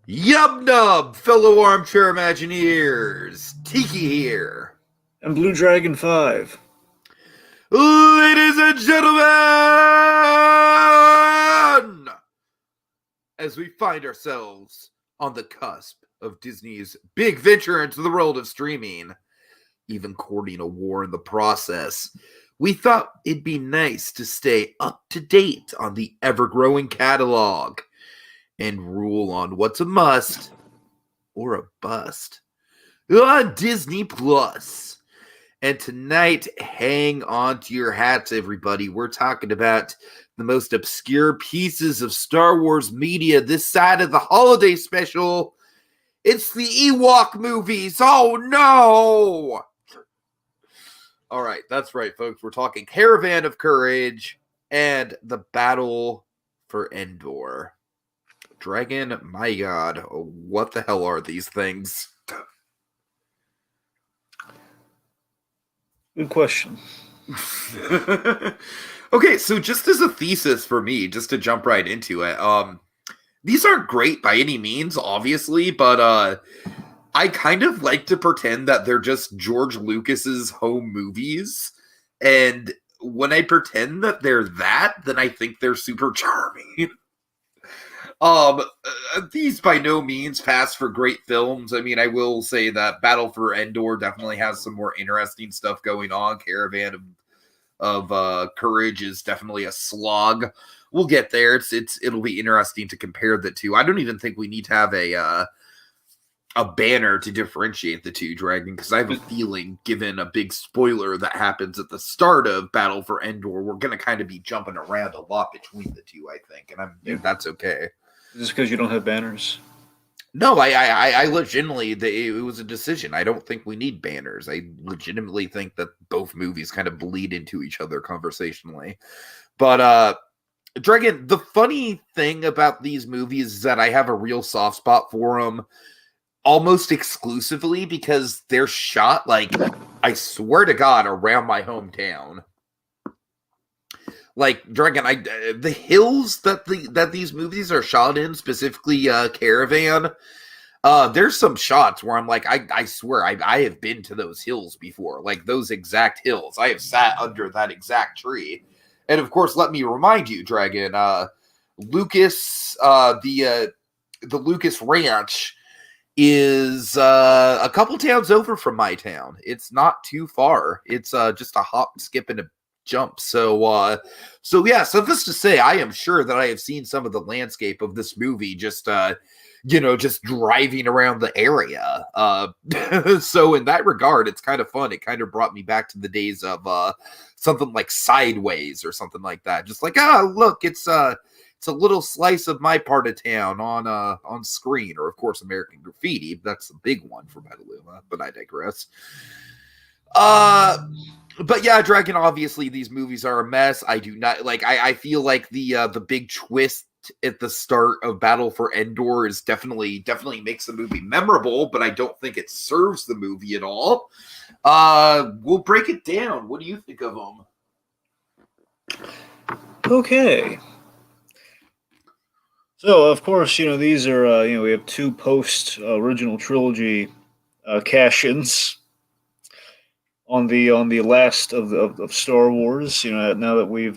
Yub nub, fellow armchair Imagineers. Tiki here. And Blue Dragon 5. Ladies and gentlemen, as we find ourselves on the cusp of Disney's big venture into the world of streaming, even courting a war in the process, we thought it'd be nice to stay up to date on the ever-growing catalog and rule on what's a must or a bust on Disney Plus. And tonight, hang on to your hats, everybody. We're talking about the most obscure pieces of Star Wars media this side of the holiday special. It's the Ewok movies. Oh, no! All right, that's right, folks. We're talking Caravan of Courage and the Battle for Endor. Dragon, my God, what the hell are these things? Good question. Okay, so just as a thesis for me, just to jump right into it, these aren't great by any means, obviously, but I kind of like to pretend that they're just George Lucas's home movies, and when I pretend that they're that, then I think they're super charming. These by no means pass for great films. I mean, I will say that Battle for Endor definitely has some more interesting stuff going on. Caravan of Courage is definitely a slog. We'll get there. It'll be interesting to compare the two. I don't even think we need to have a banner to differentiate the two, Dragon, because I have a feeling, given a big spoiler that happens at the start of Battle for Endor, we're going to kind of be jumping around a lot between the two, I think, and that's okay. Is this because you don't have banners? No, I legitimately, it was a decision. I don't think we need banners. I legitimately think that both movies kind of bleed into each other conversationally. But, Dragon, the funny thing about these movies is that I have a real soft spot for them almost exclusively because they're shot, like, I swear to God, around my hometown. Like, Dragon, the hills that these movies are shot in, specifically Caravan, there's some shots where I'm like, I swear, I have been to those hills before, like those exact hills. I have sat under that exact tree. And of course, let me remind you, Dragon, Lucas, the Lucas Ranch is a couple towns over from my town. It's not too far. It's just a hop, skip, and a jump. So yeah, suffice to say, I am sure that I have seen some of the landscape of this movie just just driving around the area. So in that regard, it's kind of fun. It kind of brought me back to the days of something like Sideways or something like that. Just like, look, it's a little slice of my part of town on screen, or of course American Graffiti. That's a big one for Petaluma, but I digress. But yeah, Dragon, obviously these movies are a mess. I do not like, I feel like the big twist at the start of Battle for Endor is definitely makes the movie memorable, but I don't think it serves the movie at all. We'll break it down. What do you think of them? Okay. So, of course, these are, we have two post-original trilogy cash-ins on the last of Star Wars. Now that we've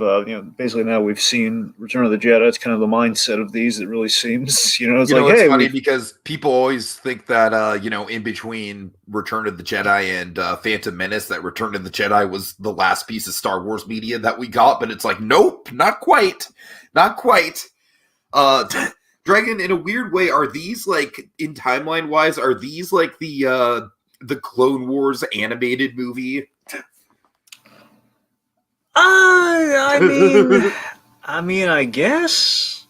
basically now we've seen Return of the Jedi, it's kind of the mindset of these. It really seems it's like, it's hey, funny because people always think that in between Return of the Jedi and Phantom Menace, that Return of the Jedi was the last piece of Star Wars media that we got, but it's like, nope, not quite. Dragon, in a weird way, are these, like, in timeline wise, are these like the Clone Wars animated movie? I mean, I guess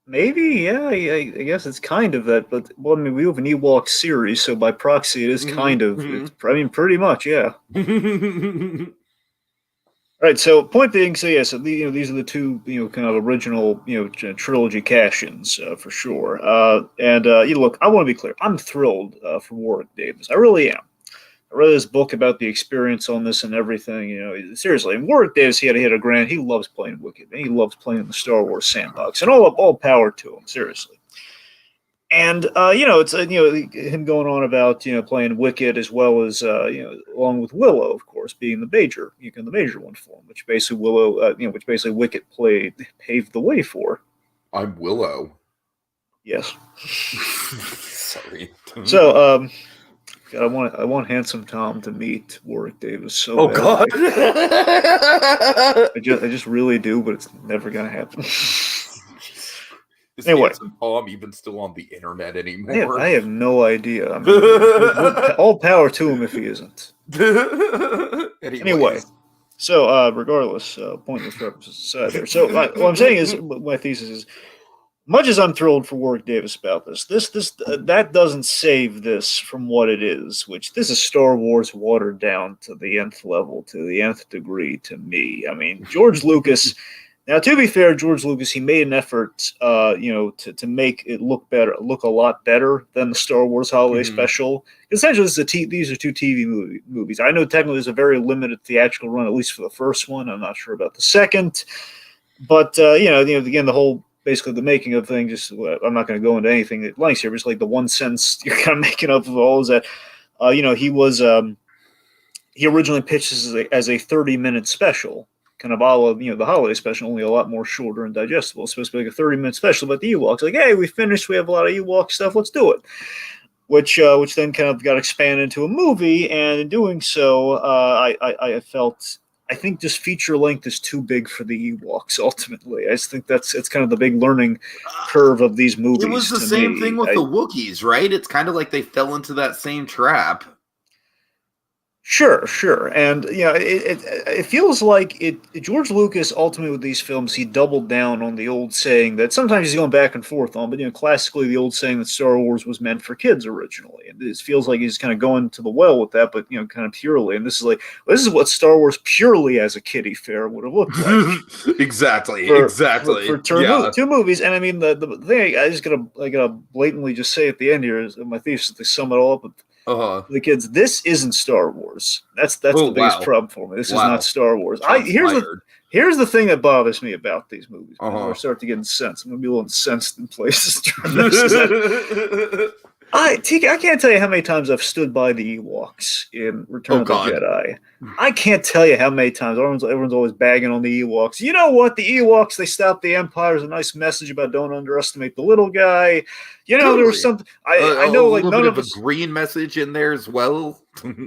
maybe, yeah. I guess it's kind of that, but well, I mean, we have an Ewok series, so by proxy, it is kind of. It's, I mean, pretty much, yeah. Right. So, point being, so yeah, so these are the two kind of original trilogy cash-ins for sure. And look, I want to be clear. I'm thrilled for Warwick Davis. I really am. I read this book about the experience on this and everything. Seriously, and Warwick Davis, he had a grand. He loves playing Wicked. And he loves playing in the Star Wars sandbox, and all power to him. Seriously. And it's him going on about playing Wicked as well as along with Willow, of course, being the major the major one for him, which basically which basically Wicked paved the way for. I'm Willow. Yes. Sorry. So God, I want Handsome Tom to meet Warwick Davis so badly. God. I just really do, but it's never gonna happen. Is Anyway. Handsome Tom even still on the internet anymore? I have no idea. I mean, all power to him if he isn't. Anyway, so regardless, pointless references aside there. So what I'm saying is, my thesis is, much as I'm thrilled for Warwick Davis about this, that doesn't save this from what it is, which this is Star Wars watered down to the nth level, to the nth degree to me. I mean, George Lucas. Now, to be fair, George Lucas, he made an effort, to make it look a lot better than the Star Wars Holiday Special. Essentially, these are two TV movies. I know technically there's a very limited theatrical run, at least for the first one. I'm not sure about the second, but again, basically the making of things. Just I'm not going to go into anything at length here. Just like the one sense you're kind of making up of all is that, he originally pitched this as a 30-minute special. Kind of all of the holiday special, only a lot more shorter and digestible. It's supposed to be like a 30-minute special about the Ewoks. Like, hey, we finished. We have a lot of Ewok stuff. Let's do it. Which then kind of got expanded into a movie, and in doing so, I think just feature length is too big for the Ewoks. Ultimately, I just think it's kind of the big learning curve of these movies. It was the same thing with the Wookiees, right? It's kind of like they fell into that same trap. Sure, and it feels like George Lucas ultimately with these films, he doubled down on the old saying that sometimes he's going back and forth on, but classically the old saying that Star Wars was meant for kids originally, and it feels like he's kind of going to the well with that, but kind of purely, and this is what Star Wars purely as a kiddie fare would have looked like. exactly for two movies, and I mean the thing I just gotta blatantly just say at the end here is my thesis to sum it all up. The kids, this isn't Star Wars. That's the biggest problem for me. This is not Star Wars. Here's the thing that bothers me about these movies. I start to get incensed. I'm gonna be a little incensed in places. I can't tell you how many times I've stood by the Ewoks in Return of the Jedi. I can't tell you how many times everyone's always bagging on the Ewoks. You know what? The Ewoks, they stopped the Empire. There's a nice message about don't underestimate the little guy. Totally. There was something I know, like none of us. A green message in there as well.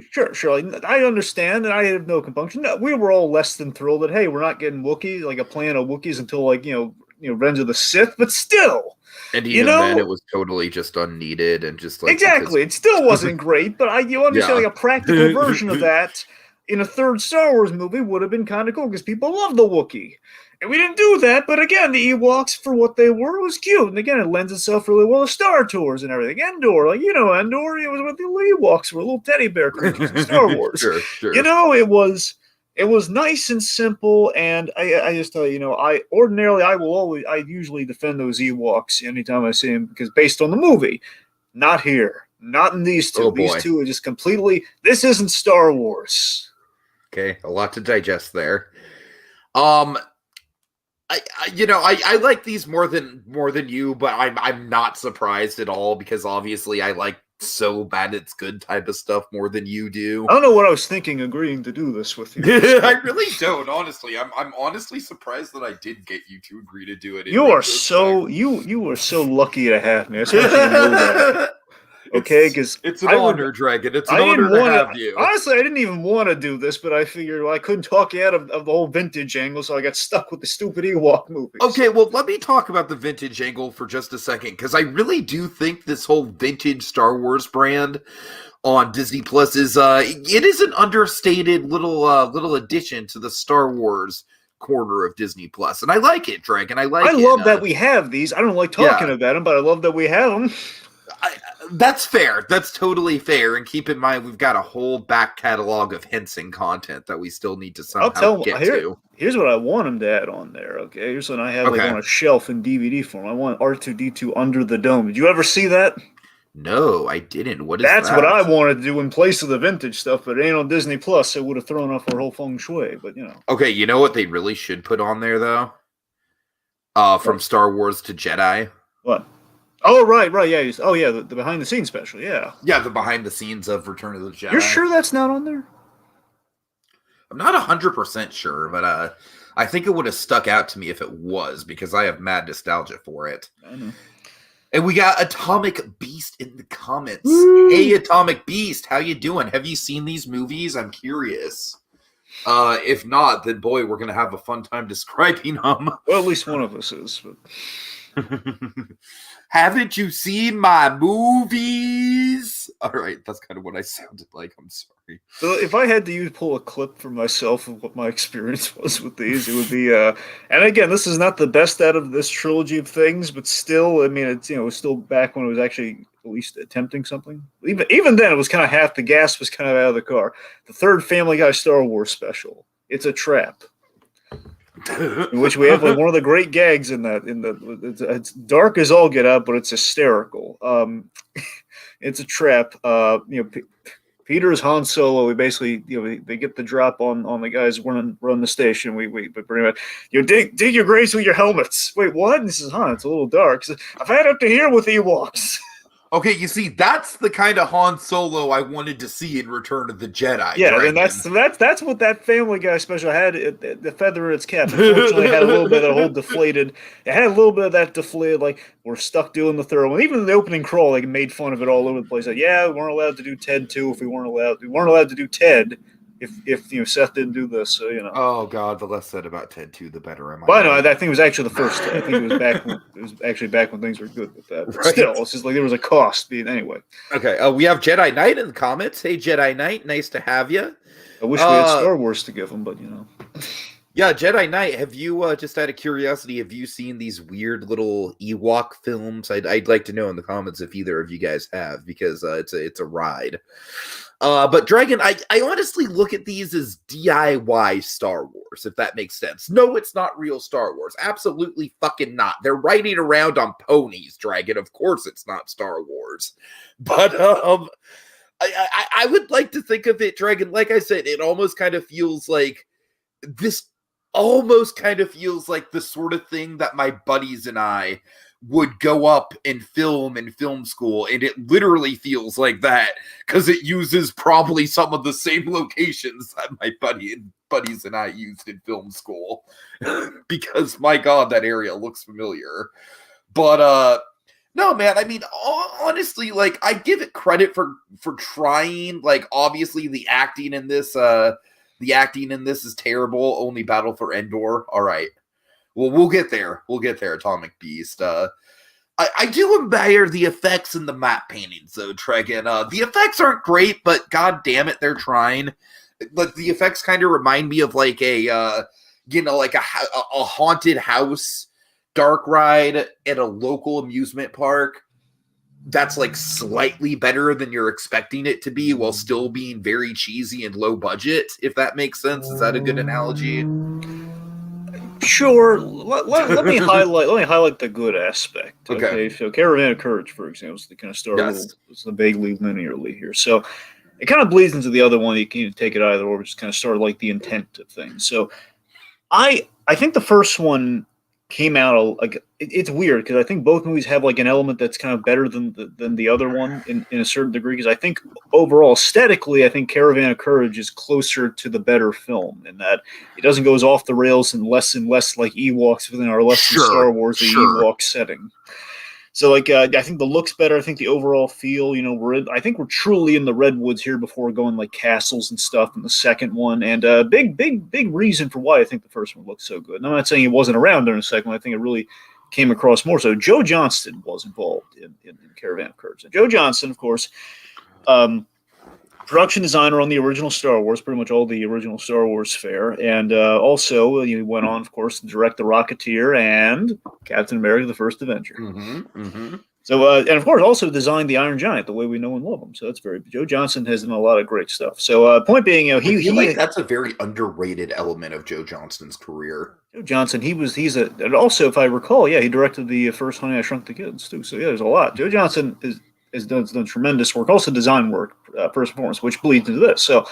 Sure. Like, I understand, and I have no compunction. No, we were all less than thrilled that we're not getting Wookiees, like a plan of Wookiees until Revenge of the Sith, but still. And even then, it was totally just unneeded and just like exactly. It still wasn't great, but you understand like a practical version of that in a third Star Wars movie would have been kind of cool because people love the Wookiee, and we didn't do that. But again, the Ewoks for what they were was cute, and again, it lends itself really well to Star Tours and everything. Endor, Endor, it was what the Ewoks were, little teddy bear creatures in Star Wars. Sure. It was nice and simple, and I just tell you, I usually defend those Ewoks anytime I see them because based on the movie, not here, not in these two. These two are just completely. This isn't Star Wars. Okay, a lot to digest there. I like these more than you, but I'm not surprised at all because obviously I like so bad it's good type of stuff more than you do. I don't know what I was thinking agreeing to do this with you. I really don't, honestly. I'm honestly surprised that I did get you to agree to do it. You are so lucky to have me. Especially you know that. Okay, because it's an honor, Dragon. It's an honor to have you. Honestly, I didn't even want to do this, but I figured I couldn't talk you out of the whole vintage angle, so I got stuck with the stupid Ewok movies. Okay, well, let me talk about the vintage angle for just a second, because I really do think this whole vintage Star Wars brand on Disney Plus is it is an understated little addition to the Star Wars corner of Disney Plus, and I like it, Dragon. I love that we have these. I don't like talking about them, but I love that we have them. That's fair. That's totally fair. And keep in mind, we've got a whole back catalog of hints and content that we still need to somehow get to. Here's what I want them to add on there. Okay, here's what I have on a shelf in DVD form. I want R2-D2 Under the Dome. Did you ever see that? No, I didn't. What is that? That's what I wanted to do in place of the vintage stuff, but it ain't on Disney Plus. It would have thrown off our whole feng shui. But Okay, you know what they really should put on there though? From Star Wars to Jedi. What? Oh, right, yeah. The behind the scenes special, yeah. Yeah, the behind the scenes of Return of the Jedi. You're sure that's not on there? I'm not 100% sure, but I think it would have stuck out to me if it was, because I have mad nostalgia for it. I know. And we got Atomic Beast in the comments. Woo! Hey, Atomic Beast, how you doing? Have you seen these movies? I'm curious. If not, then boy, we're gonna have a fun time describing them. Well, at least one of us is. But... Haven't you seen my movies? All right, that's kind of what I sounded like. I'm sorry. So if I had to pull a clip for myself of what my experience was with these, it would be. And again, this is not the best out of this trilogy of things, but still, I mean, it's still back when it was actually at least attempting something. Even then, it was kind of half the gas was kind of out of the car. The third Family Guy Star Wars special. It's a trap. In which we have like one of the great gags in that. It's dark as all get out, but it's hysterical. It's a trap. Peter is Han Solo. We basically, they get the drop on the guys run the station. We bring him out. Dig your graves with your helmets. Wait, what? And this is Han. It's a little dark. Says, I've had up to here with Ewoks. Okay, you see, that's the kind of Han Solo I wanted to see in Return of the Jedi. Yeah, and that's what that Family Guy special had. The feather in its cap. Unfortunately, it had a little bit of the whole deflated. It had a little bit of that deflated. Like we're stuck doing the third one. Even in the opening crawl, like made fun of it all over the place. Like, yeah, we weren't allowed to do Ted 2 if we weren't allowed to do Ted if Seth didn't do this. So Oh God, the less said about Ted 2, the better. Am I? Well, no, I think it was actually the first. I think it was back. It was actually back when things were good with that. But still, it's just like there was a cost. Anyway. Okay. We have Jedi Knight in the comments. Hey, Jedi Knight, nice to have you. I wish we had Star Wars to give them, but Yeah, Jedi Knight. Have you just out of curiosity? Have you seen these weird little Ewok films? I'd like to know in the comments if either of you guys have, because it's a ride. But Dragon, I honestly look at these as DIY Star Wars, if that makes sense. No, it's not real Star Wars. Absolutely fucking not. They're riding around on ponies, Dragon. Of course it's not Star Wars. But I would like to think of it, Dragon, like I said, it almost kind of feels like this almost kind of feels like the sort of thing that my buddies and I would go up and film in film school, and it literally feels like that because it uses probably some of the same locations that my buddies and I used in film school because my God, that area looks familiar. But no, man, I mean, honestly, like, I give it credit for trying. Like, obviously the acting in this is terrible. Only Battle for Endor. All right. Well, we'll get there. Atomic Beast. I do admire the effects and the map paintings, though, Dragon. The effects aren't great, but God damn it, they're trying. Like, the effects kind of remind me of like a haunted house dark ride at a local amusement park. That's like slightly better than you're expecting it to be, while still being very cheesy and low budget. If that makes sense, is that a good analogy? Sure. Let me highlight the good aspect. Okay. So Caravan of Courage, for example, is the kind of start it's the vaguely linearly here. So it kind of bleeds into the other one. You can take it either or, just kind of start like the intent of things. So I think the first one came out like it's weird because I think both movies have like an element that's kind of better than the other one in a certain degree, because I think overall aesthetically I think Caravan of Courage is closer to the better film in that it doesn't go as off the rails and less like Ewoks within our less than Star Wars Ewok setting. So like I think the looks better. I think the overall feel, I think we're truly in the redwoods here before going like castles and stuff in the second one. And big reason for why I think the first one looked so good. And I'm not saying he wasn't around during the second one. I think it really came across more. So Joe Johnston was involved in Caravan of Courage. So Joe Johnston, of course, production designer on the original Star Wars, pretty much all the original Star Wars fare. And also he went on, of course, to direct The Rocketeer and Captain America, The First Avenger. So, and of course, also designed the Iron Giant the way we know and love him. So that's Joe Johnston has done a lot of great stuff. So point being, that's a very underrated element of Joe Johnston's career. Joe Johnston, and also, if I recall, he directed the first Honey, I Shrunk the Kids too. So there's a lot. Joe Johnston has done tremendous work, also design work, first and foremost, which bleeds into this. So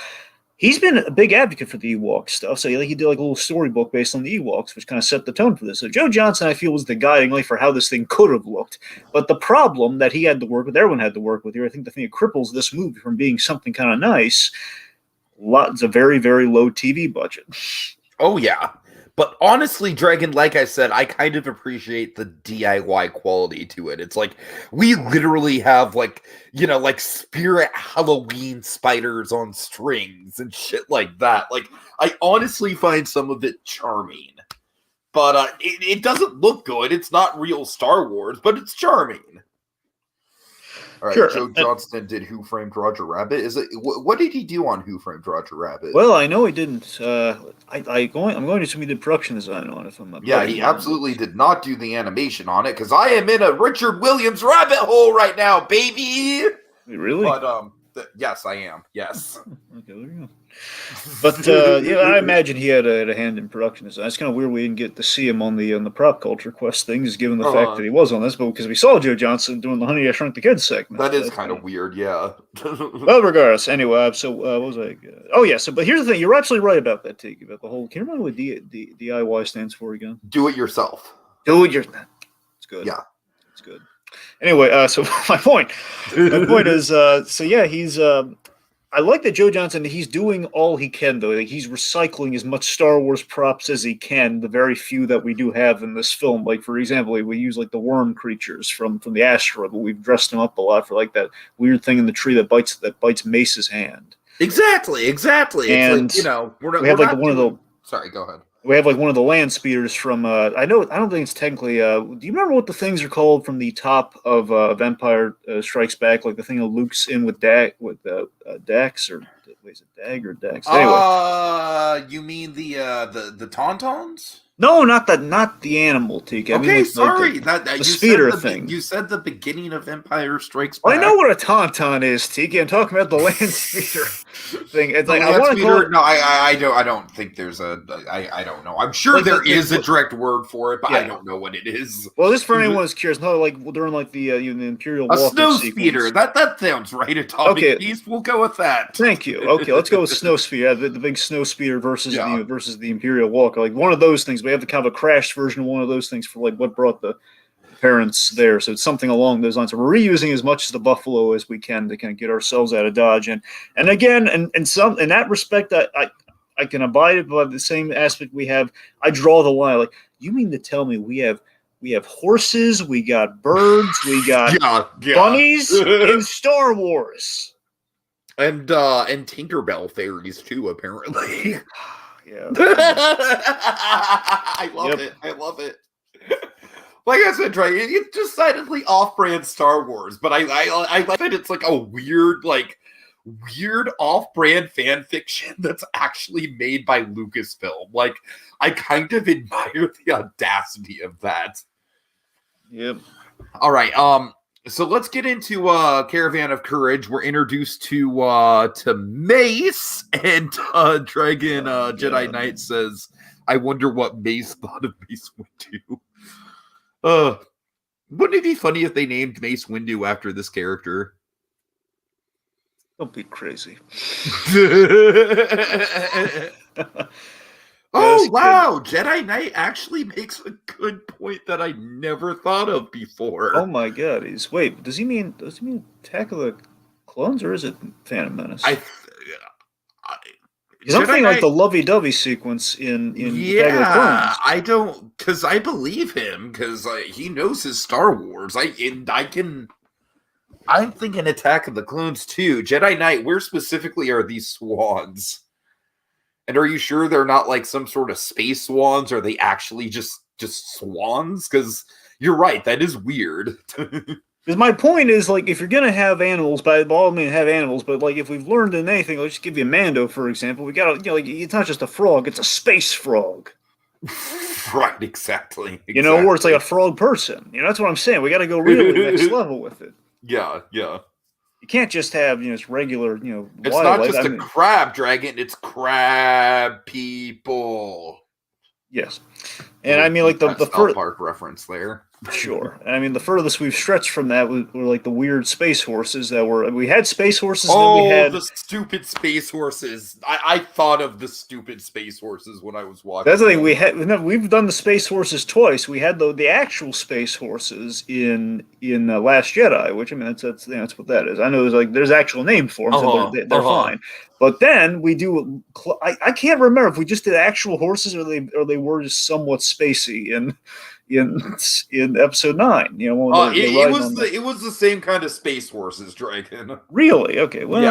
he's been a big advocate for the Ewok stuff. So he did like a little storybook based on the Ewoks, which kind of set the tone for this. So Joe Johnston, I feel, was the guiding light for how this thing could have looked. But the problem that he had to work with, everyone had to work with here, I think the thing that cripples this movie from being something kind of nice, it's a very, very low TV budget. Oh, yeah. But honestly, Dragon, like I said, I kind of appreciate the DIY quality to it. It's like, we literally have, like, you know, like spirit Halloween spiders on strings and shit like that. Like, I honestly find some of it charming. But it doesn't look good. It's not real Star Wars, but it's charming. All right, sure. Joe Johnston did Who Framed Roger Rabbit. Is it what did he do on Who Framed Roger Rabbit? Well, I know he didn't. I'm going to assume he did production design on it. Yeah, he absolutely did not do the animation on it because I am in a Richard Williams rabbit hole right now, baby. Really? But yes, I am. Yes. Okay, there you go. But yeah, I imagine he had a hand in production design. It's kind of weird we didn't get to see him on the Prop Culture Quest things, given the fact that he was on this, but because we saw Joe Johnston doing the Honey I Shrunk the Kids segment. That is kind of weird, yeah. Well, regardless, anyway. So what was I? Oh yeah. So, but here's the thing: you're absolutely right about that, Tiki. About the whole. Can you remember what DIY stands for again? Do it yourself. Do it yourself. It's good. Yeah, it's good. Anyway, so my point is, so yeah, he's. I like that Joe Johnston, he's doing all he can, though. Like, he's recycling as much Star Wars props as he can, the very few that we do have in this film. Like, for example, we use, like, the worm creatures from the asteroid, but we've dressed them up a lot for, like, that weird thing in the tree that bites Mace's hand. Exactly. And, it's like, you know, we have, like, one of the... Sorry, go ahead. We have, like, one of the land speeders from, I don't think it's technically, do you remember what the things are called from the top of Empire Strikes Back? Like the thing that Luke's in with Dax, or is it Dag or Dax? Anyway. You mean the Tauntauns? No, not the animal, Tiki. Okay, like, sorry. The speeder thing. You said the beginning of Empire Strikes Back. I know what a tauntaun is, Tiki. I'm talking about the land speeder thing. It's like I want to call it... No, I don't think there's I don't know. I'm sure like there is a direct word for it, but yeah. I don't know what it is. Well, this for anyone who's curious. No, like during like the Imperial Walker snow speeder. That sounds right. Atomic Beast. We'll go with that. Thank you. Okay, let's go with snow speeder. Yeah, the big snow speeder versus the Imperial Walker. Like one of those things. We have the kind of a crashed version of one of those things for like what brought the parents there. So it's something along those lines. So we're reusing as much as the Buffalo as we can to kind of get ourselves out of Dodge. And again, in that respect, I can abide it by the same aspect we have. I draw the line. Like, you mean to tell me we have horses, we got birds, we got bunnies in Star Wars. And Tinkerbell fairies too, apparently. Yeah. I love it. Like I said, Trey, it's decidedly off-brand Star Wars, but I like that it's like a weird off-brand fan fiction that's actually made by Lucasfilm. Like, I kind of admire the audacity of that. Yep. All right. So let's get into Caravan of Courage. We're introduced to Mace, and Dragon Jedi Knight says, "I wonder what Mace thought of Mace Windu." Wouldn't it be funny if they named Mace Windu after this character? Don't be crazy. Oh, wow. Jedi Knight actually makes a good point that I never thought of before. Oh my god. Does he mean Attack of the Clones, or is it Phantom Menace? I'm thinking like the lovey-dovey sequence in Attack of the Clones. I don't, because I believe him, because he knows his Star Wars. I'm thinking Attack of the Clones too. Jedi Knight, where specifically are these swans? And are you sure they're not like some sort of space swans? Or are they actually just swans? Because you're right, that is weird. Because my point is, like, if you're gonna have animals, by all means have animals, but like if we've learned in anything, let's just give you Mando, for example. We gotta, like, it's not just a frog; it's a space frog. Right? Exactly. You know, or it's like a frog person. You know, that's what I'm saying. We got to go really next level with it. Yeah. You can't just have, just regular, It's not just a crab dragon, it's crab people. Yes. And I mean, like the South Park reference there. Sure. And I mean, the furthest we've stretched from that were like the weird space horses that were. We had space horses, and then we Oh, had. the stupid space horses. I thought of the stupid space horses when I was watching That's the thing. them. We've done the space horses twice. We had the actual space horses in Last Jedi, which I mean that's what that is. I know there's actual name for them, so they're fine. But then we do. I can't remember if we just did actual horses or they were just somewhat spacey in episode 9. You know, when It was the same kind of space horses, Dragon. Really? Okay. Well.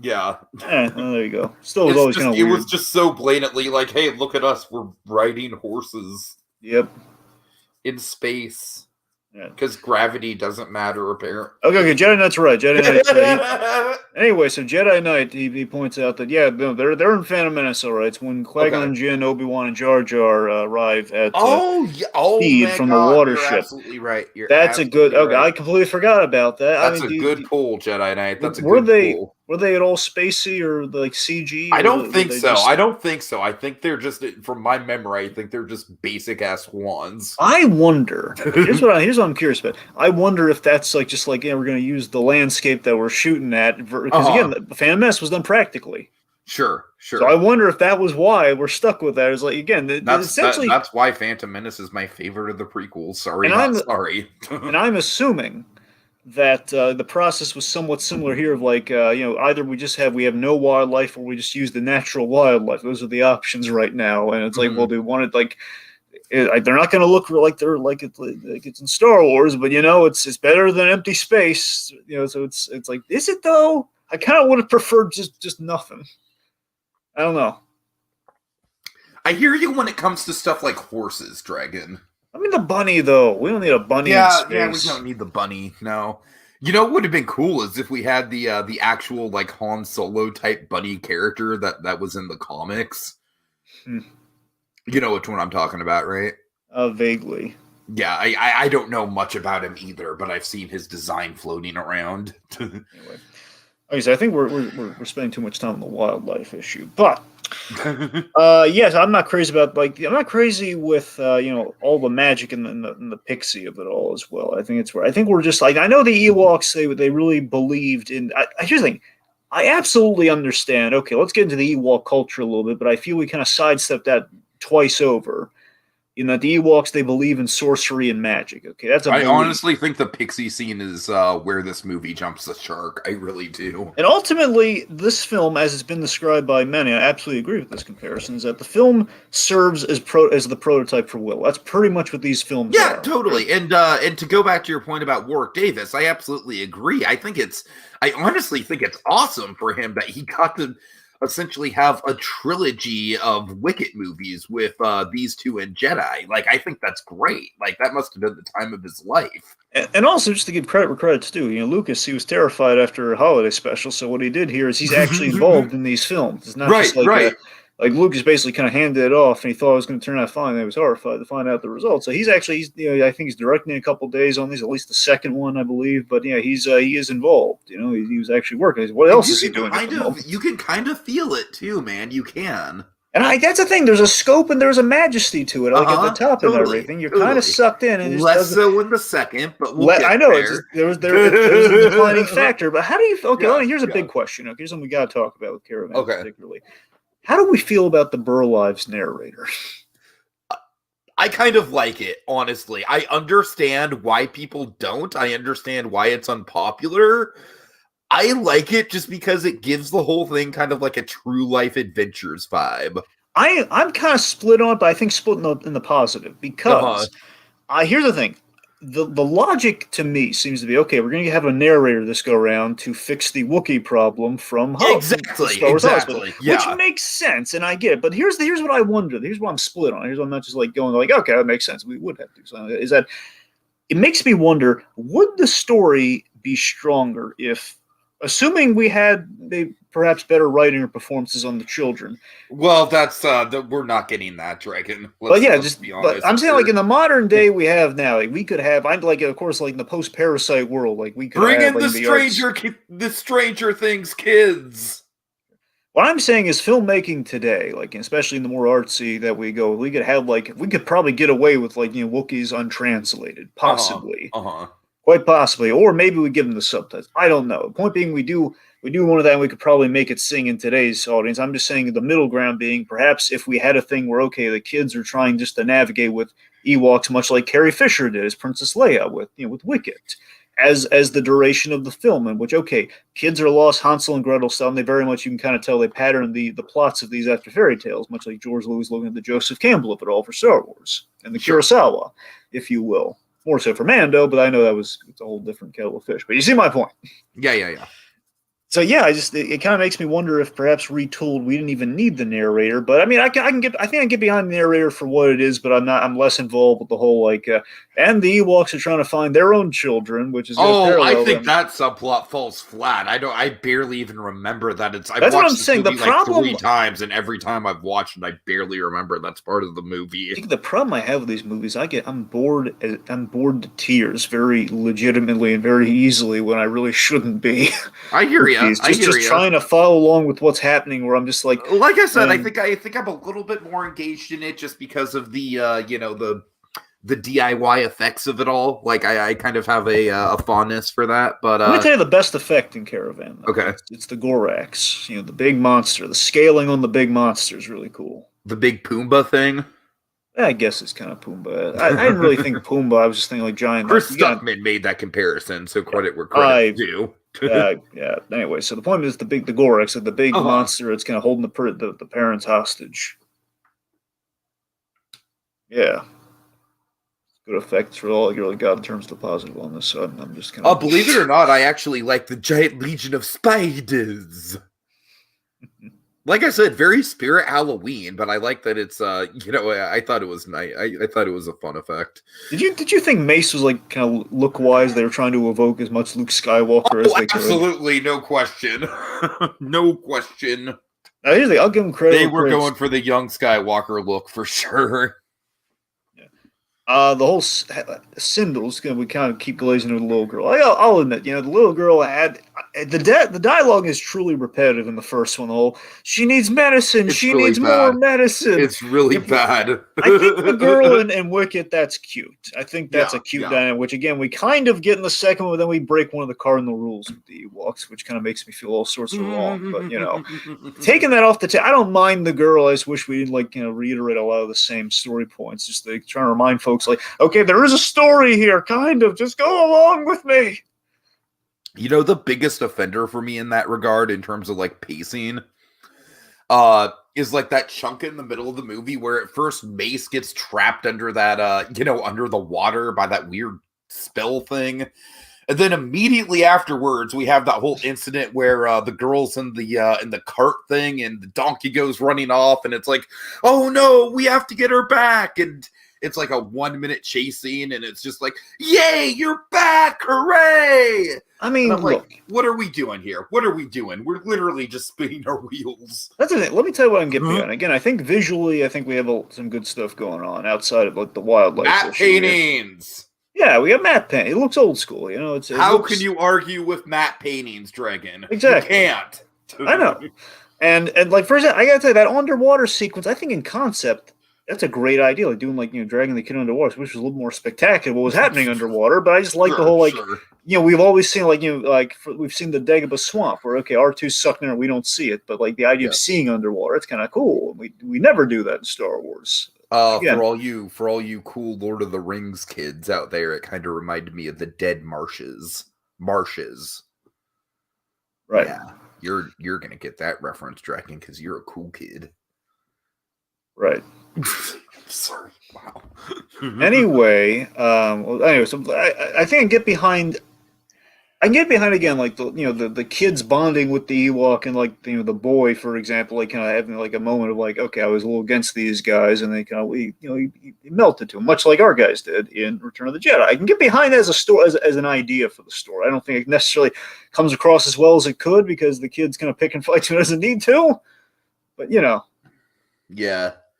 Yeah. Well, there you go. Still, was always kind of weird. It was just so blatantly like, hey, look at us, we're riding horses. Yep. In space. Yeah. Because gravity doesn't matter, apparently. Okay, Jedi Knight's right. Jedi Knight. Anyway, so Jedi Knight, he points out that they're in Phantom Menace, all right. It's when Qui-Gon Jinn, Obi-Wan, and Jar Jar arrive at Speed from the water ship. You're absolutely right. That's a good. Okay, I completely forgot about that. That's a good pull, Jedi Knight. That's a good pull. Were they at all spacey or like CG? I don't think so. I don't think so. I think they're just, from my memory, I think they're just basic ass ones. I wonder. Here's what I'm curious about. I wonder if that's like just like we're going to use the landscape that we're shooting at because again, the Phantom Menace was done practically. Sure. So I wonder if that was why we're stuck with that. It's like again, that's why Phantom Menace is my favorite of the prequels. Sorry. And I'm assuming that the process was somewhat similar here of like either we have no wildlife or we just use the natural wildlife. Those are the options right now, and it's like well, they wanted like they're not going to look like they're like it's in Star Wars, but it's better than empty space, so it's like, is it though? I kind of would have preferred just nothing. I don't know. I hear you when it comes to stuff like horses, Dragon. I mean, the bunny, though. We don't need a bunny in space. Yeah, we don't need the bunny, no. You know what would have been cool is if we had the actual, like, Han Solo type bunny character that was in the comics. You know which one I'm talking about, right? Vaguely. Yeah, I don't know much about him either, but I've seen his design floating around. Anyway. Okay, so I think we're spending too much time on the wildlife issue, but yes, I'm not crazy about I'm not crazy with all the magic and the pixie of it all as well. I think we're just like, I know the Ewoks they really believed in. Here's the thing, I absolutely understand. Okay, let's get into the Ewok culture a little bit, but I feel we kind of sidestepped that twice over. The Ewoks, they believe in sorcery and magic. Okay, I honestly think the pixie scene is where this movie jumps the shark. I really do. And ultimately, this film, as it's been described by many, I absolutely agree with this comparison, is that the film serves as the prototype for Will. That's pretty much what these films are. Yeah, totally. And to go back to your point about Warwick Davis, I absolutely agree. I honestly think it's awesome for him that he got to essentially have a trilogy of Wicket movies with these two and Jedi. Like, I think that's great. Like, that must have been the time of his life. And also, just to give credit where credit's due, Lucas, he was terrified after a holiday special, so what he did here is he's actually involved in these films. It's not just like like Lucas basically kind of handed it off, and he thought it was going to turn out fine. And he was horrified to find out the results. So he's I think he's directing a couple days on these, at least the second one, I believe. But yeah, he is involved. He was actually working. What else is he doing? You can kind of feel it too, man. You can. And that's the thing. There's a scope and there's a majesty to it. Like at the top and everything, you're kind of sucked in. And less so in the second, but I know there's a declining factor. But how do you? Okay, here's a big question. Okay, here's something we got to talk about with Caravan, particularly. How do we feel about the Burl Ives narrator? I kind of like it, honestly. I understand why people don't. I understand why it's unpopular. I like it just because it gives the whole thing kind of like a true life adventures vibe. I'm kind of split on it, but I think split in the positive because here's the thing. The logic to me seems to be, okay, we're going to have a narrator this go around to fix the Wookiee problem from exactly, which makes sense, and I get it. But here's what I wonder. Here's what I'm split on. Here's what I'm not just like going like, okay, that makes sense. We would have to. So is that it makes me wonder, would the story be stronger if, assuming we had perhaps better writing or performances on the children? Well, that's we're not getting that, Dragon. Let's be honest. But I'm saying, like in the modern day we have now, like we could have. I'm like, of course, like in the post-Parasite world, like we could bring have, in like, the Stranger Things kids. What I'm saying is filmmaking today, like especially in the more artsy that we go, we could probably get away with Wookiees untranslated, Uh-huh. possibly. Uh-huh. Quite possibly, or maybe we give them the subtitles. I don't know. The point being, we do one of that, and we could probably make it sing in today's audience. I'm just saying the middle ground being perhaps if we had a thing where okay, the kids are trying just to navigate with Ewoks, much like Carrie Fisher did as Princess Leia with Wicket, as the duration of the film, in which okay, kids are lost, Hansel and Gretel style, and they very much you can kind of tell they pattern the plots of these after fairy tales, much like George Lucas looking at the Joseph Campbell of it all for Star Wars and the Sure. Kurosawa, if you will. More so for Mando, but I know it's a whole different kettle of fish. But you see my point. Yeah. So yeah, it kind of makes me wonder if perhaps retooled we didn't even need the narrator. But I mean, I think I can get behind the narrator for what it is. But I'm less involved with the whole and the Ewoks are trying to find their own children, which is I think that subplot falls flat. I barely even remember that I've that's what watched I'm this saying. movie The problem, 3 times, and every time I've watched it, I barely remember that's part of the movie. I think the problem I have with these movies, I'm bored to tears very legitimately and very easily when I really shouldn't be. I hear you. Just trying to follow along with what's happening. Where I'm just like I said, I think I'm a little bit more engaged in it just because of the the DIY effects of it all. Like I kind of have a fondness for that. But let me tell you the best effect in Caravan. Though. Okay, it's the Gorax. The big monster. The scaling on the big monster is really cool. The big Pumbaa thing. I guess it's kind of Pumbaa. I didn't really think Pumbaa. I was just thinking like giant. Chris Stuckman made that comparison, so credit where credit's due. Yeah. Anyway, so the point is the Gorax, the big monster. It's kind of holding the parents hostage. Yeah. Good effects for all you really got in terms of the positive on this. So I'm just kind of. Believe it or not, I actually like the giant legion of spiders. Like I said, very spirit Halloween, but I like that it's I thought it was nice. I thought it was a fun effect. Did you think Mace was like kind of look wise? They were trying to evoke as much Luke Skywalker as they could. Absolutely, no question, no question. Now, here's the I'll give them credit. They were going for the young Skywalker look for sure. The whole Sindels, we kind of keep glazing over the little girl. I'll admit, the little girl had the dialogue is truly repetitive in the first one. The whole she needs medicine, she needs more medicine. It's really bad. I think the girl and Wicket, that's cute. I think that's a cute dynamic, which again we kind of get in the second one, but then we break one of the cardinal rules with the Ewoks, which kind of makes me feel all sorts of wrong. But taking that off the table, I don't mind the girl. I just wish we didn't reiterate a lot of the same story points. Just trying to remind folks like, okay, there is a story here, kind of. Just go along with me. The biggest offender for me in that regard, in terms of like pacing, is like that chunk in the middle of the movie where at first Mace gets trapped under that, under the water by that weird spell thing. And then immediately afterwards, we have that whole incident where the girl's in the cart thing and the donkey goes running off. And it's like, oh no, we have to get her back. And it's like a 1 minute chase scene, and it's just like, yay, you're back, hooray! I mean, look, what are we doing here? What are we doing? We're literally just spinning our wheels. That's the thing. Let me tell you what I'm getting behind. Again, I think visually, we have some good stuff going on outside of like the wildlife. Matte paintings. Yeah, we got matte painting. It looks old school, How can you argue with matte paintings, Dragon? Exactly. You can't. I know. And like for example, I gotta tell you that underwater sequence. I think in concept, that's a great idea, like doing dragging the kid underwater, which was a little more spectacular what was happening underwater. But I just like the whole we've always seen we've seen the Dagobah swamp where R2's sucked in and we don't see it, but like the idea of seeing underwater, it's kind of cool. We never do that in Star Wars. For all you cool Lord of the Rings kids out there, it kind of reminded me of the Dead Marshes. Right. Yeah, you're gonna get that reference, Dragon, because you're a cool kid. Right. Sorry. Wow. Anyway, so I think I can get behind again, like the kids bonding with the Ewok and like the boy, for example, like kind of having like a moment of like, okay, I was a little against these guys, and they kind of he melted to him, much like our guys did in Return of the Jedi. I can get behind that as a story, as an idea for the story. I don't think it necessarily comes across as well as it could because the kids kind of pick and fight when it doesn't need to, but yeah.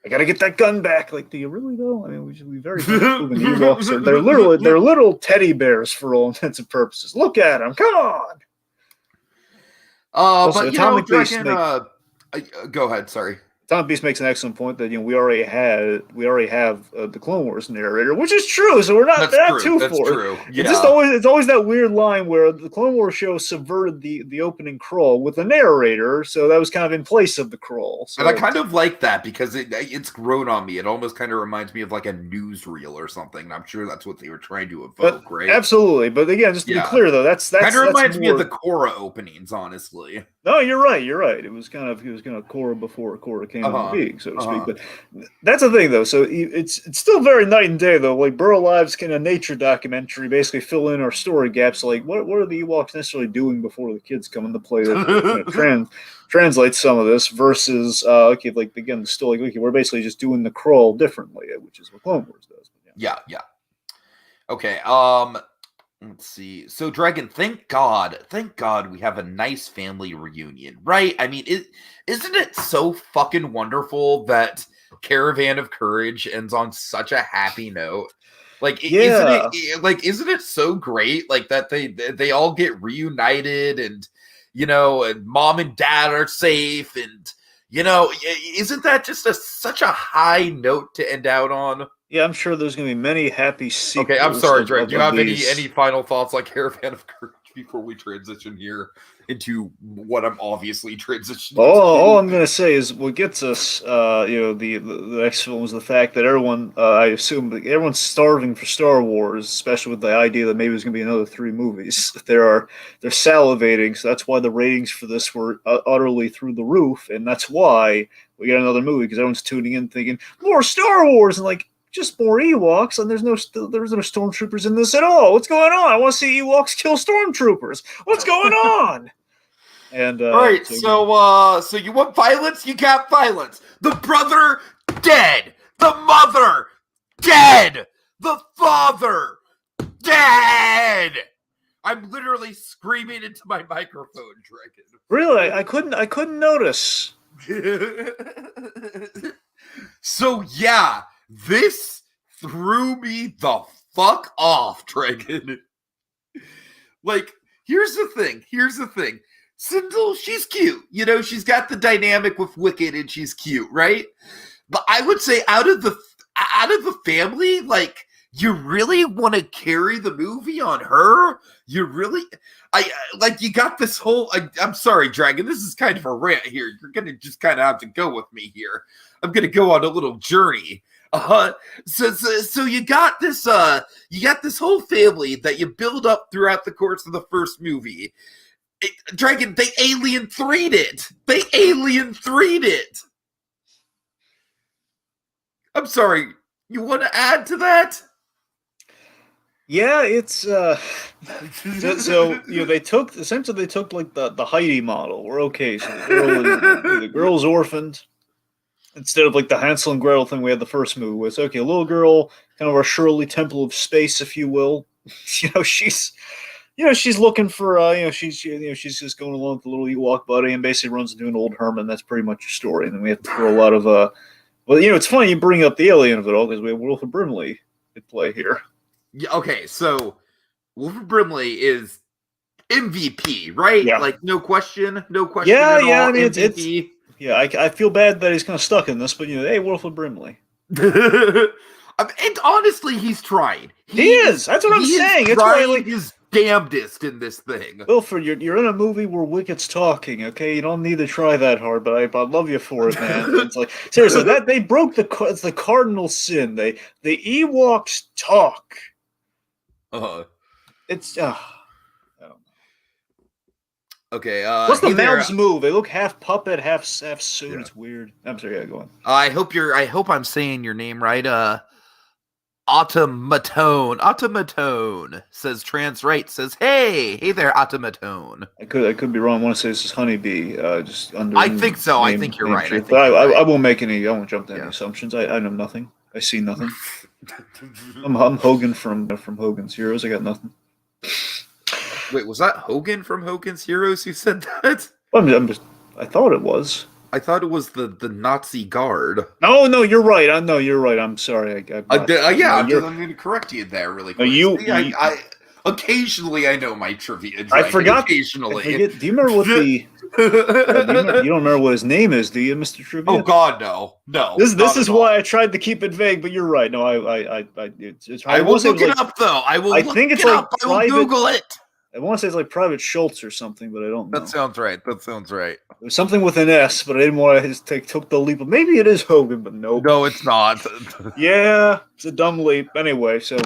I gotta get that gun back. Like, do you really though? I mean, we should be very proven. The Ewoks they're little teddy bears for all intents and purposes. Look at them, come on. Also, but Dragon, Go ahead. Sorry. Tom Beast makes an excellent point that we already have the Clone Wars narrator, which is true. So we're not too That's for true. it. Yeah. It's always that weird line where the Clone Wars show subverted the opening crawl with the narrator, so that was kind of in place of the crawl. So and I kind of like that because it's grown on me. It almost kind of reminds me of like a newsreel or something. I'm sure that's what they were trying to evoke, right? Absolutely. But again, just to be clear though, that's kind of reminds me of the Korra openings, honestly. No, you're right. It was kind of Korra before Korra came into being, so to speak. But that's the thing, though. So it's still very night and day, though. Like Burl Ives in a nature documentary basically fill in our story gaps. Like what are the Ewoks necessarily doing before the kids come into play? That translates some of this versus like again, still like we're basically just doing the crawl differently, which is what Clone Wars does. Yeah. Okay. Let's see. So, Dragon, thank God we have a nice family reunion, right? I mean, isn't it so fucking wonderful that Caravan of Courage ends on such a happy note? Like, isn't it so great? Like that they all get reunited, and and mom and dad are safe, and isn't that just such a high note to end out on? Yeah, I'm sure there's going to be many happy sequels. Okay, I'm sorry, Drake. Do you have any final thoughts on Caravan of Courage before we transition here into what I'm obviously transitioning to? All I'm going to say is what gets us, the next film is the fact that everyone, I assume, everyone's starving for Star Wars, especially with the idea that maybe there's going to be another 3 movies. They're salivating, so that's why the ratings for this were utterly through the roof, and that's why we got another movie, because everyone's tuning in thinking, more Star Wars, and like, just more Ewoks, and there's no stormtroopers in this at all. What's going on? I want to see Ewoks kill stormtroopers. What's going on? And all right, so you want violence? You got violence. The brother dead. The mother dead. The father dead. I'm literally screaming into my microphone, Dragon. Really, I couldn't notice. So yeah. This threw me the fuck off, Dragon. Like, here's the thing. Sindel, she's cute. She's got the dynamic with Wicked, and she's cute, right? But I would say out of the family, like, you really want to carry the movie on her? You really, you got this whole. I'm sorry, Dragon. This is kind of a rant here. You're gonna just kind of have to go with me here. I'm gonna go on a little journey. So you got this whole family that you build up throughout the course of the first movie. Dragon, they Alien 3'd it. I'm sorry. You want to add to that? Yeah, it's so they took like the Heidi model. We're okay. So the girl's orphaned. Instead of like the Hansel and Gretel thing we had the first movie with, okay, a little girl, kind of our Shirley Temple of Space, if you will. She's looking for, she's just going along with the little Ewok buddy and basically runs into an old hermit. That's pretty much your story. And then we have to throw a lot of, it's funny you bring up the alien of it all because we have Wilford Brimley at play here. Yeah, okay, so Wilford Brimley is MVP, right? Yeah. Like no question. Yeah, at all. I mean MVP. Yeah, I feel bad that he's kind of stuck in this, but hey, Wilford Brimley. And honestly, he's trying. He is. That's what I'm saying. It's trying his damnedest in this thing. Wilford, you're in a movie where Wicked's talking. Okay, you don't need to try that hard, but I love you for it, man. It's like seriously, that they broke it's the cardinal sin. The Ewoks talk. It's okay. What's the mouths move? They look half puppet, half suit. Yeah. It's weird. I'm sorry. Yeah, go on. I hope I'm saying your name right. Automatone says trans right. Says hey there, Automatone. I could be wrong. I want to say this is Honeybee. Just under. I think so. I think you're right. I won't make any. I won't jump to any assumptions. I know nothing. I see nothing. I'm Hogan from Hogan's Heroes. I got nothing. Wait, was that Hogan from Hogan's Heroes who said that? I thought it was. I thought it was the Nazi guard. No, you're right. You're right. I'm sorry. I'm going to correct you there really quick. Occasionally, I know my trivia. I Dragon, forgot. Occasionally. Do you remember what the? You don't remember what his name is, do you, Mr. Trivia? Oh God, no. This is why I tried to keep it vague, but you're right. No, I will look it up though. I will. I think it's like I will Google it. I want to say it's like Private Schultz or something, but I don't know. That sounds right. It was something with an S, but I didn't want to took the leap. Maybe it is Hogan, but nope. No, it's not. Yeah, it's a dumb leap. Anyway, so.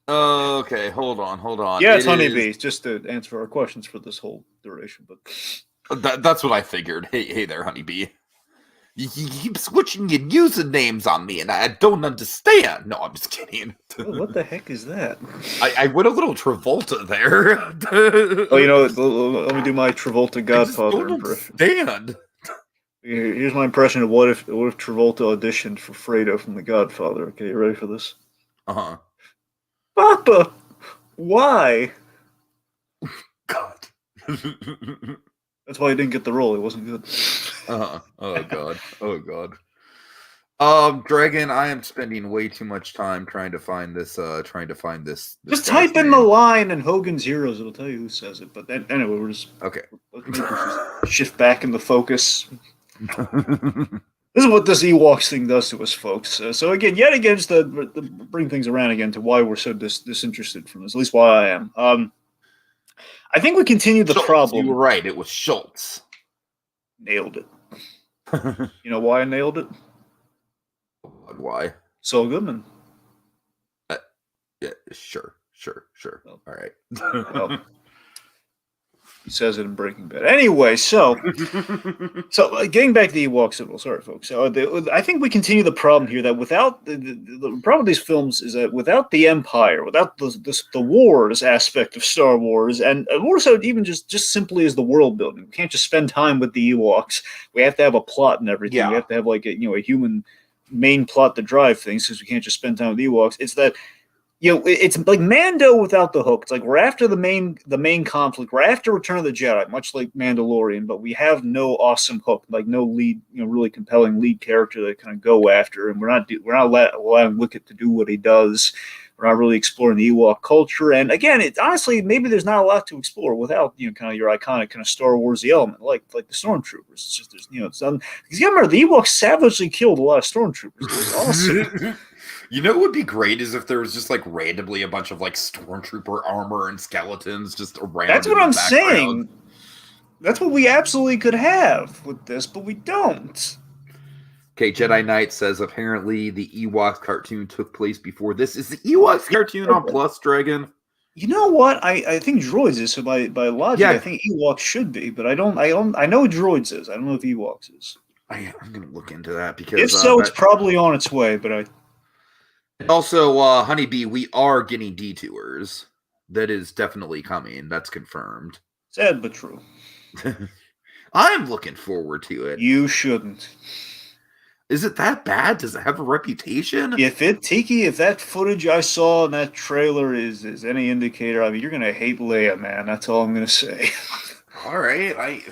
Okay, hold on. Yeah, it's Honeybee. Just to answer our questions for this whole duration, but that's what I figured. Hey there, Honeybee. You keep switching your usernames on me, and I don't understand. No, I'm just kidding. Oh, what the heck is that? I went a little Travolta there. Oh, let me do my Travolta Godfather impression. Understand. Here's my impression of what if Travolta auditioned for Fredo from The Godfather. Okay, you ready for this? Uh-huh. Papa, why? God. That's why he didn't get the role. It wasn't good. Oh God. Dragon, I am spending way too much time trying to find this. Just type in the line and Hogan's Heroes. It'll tell you who says it. But then, anyway, we're just okay. Let's shift back in the focus. This is what this Ewoks thing does to us, folks. So again, yet again, just to bring things around again to why we're so disinterested from this. At least why I am. I think we continue the problem. You were right. It was Schultz. Nailed it. You know why I nailed it? Why? Saul Goodman. Yeah, sure. All right. Well, he says it in Breaking Bad. Anyway, so getting back to the Ewoks. Sorry, folks. I think we continue the problem here that without the problem with these films is that without the Empire, without the wars aspect of Star Wars, and more so even just simply as the world building, we can't just spend time with the Ewoks. We have to have a plot and everything. Yeah. We have to have like a human main plot to drive things because we can't just spend time with Ewoks. It's that. It's like Mando without the hook. It's like we're after the main conflict. We're after Return of the Jedi, much like Mandalorian, but we have no awesome hook, like no lead, really compelling lead character to kind of go after. And we're not allowing Wicket to do what he does. We're not really exploring the Ewok culture. And again, honestly maybe there's not a lot to explore without kind of your iconic kind of Star Warsy element, like the stormtroopers. It's just it's because you remember the Ewoks savagely killed a lot of stormtroopers. It was awesome. You know what would be great is if there was just like randomly a bunch of like stormtrooper armor and skeletons just around. That's what I'm saying. That's what we absolutely could have with this, but we don't. Okay, Jedi Knight says apparently the Ewoks cartoon took place before this. Is the Ewoks cartoon on Plus, Dragon? You know what? I think Droids is, so by logic, yeah. I think Ewoks should be, but I know Droids is. I don't know if Ewoks is. I'm gonna look into that because if so, it's probably on its way, but Also, Honeybee, we are getting detours. That is definitely coming. That's confirmed. Sad but true. I'm looking forward to it. You shouldn't. Is it that bad? Does it have a reputation? If that footage I saw in that trailer is any indicator, I mean, you're gonna hate Leia, man. That's all I'm gonna say. All right,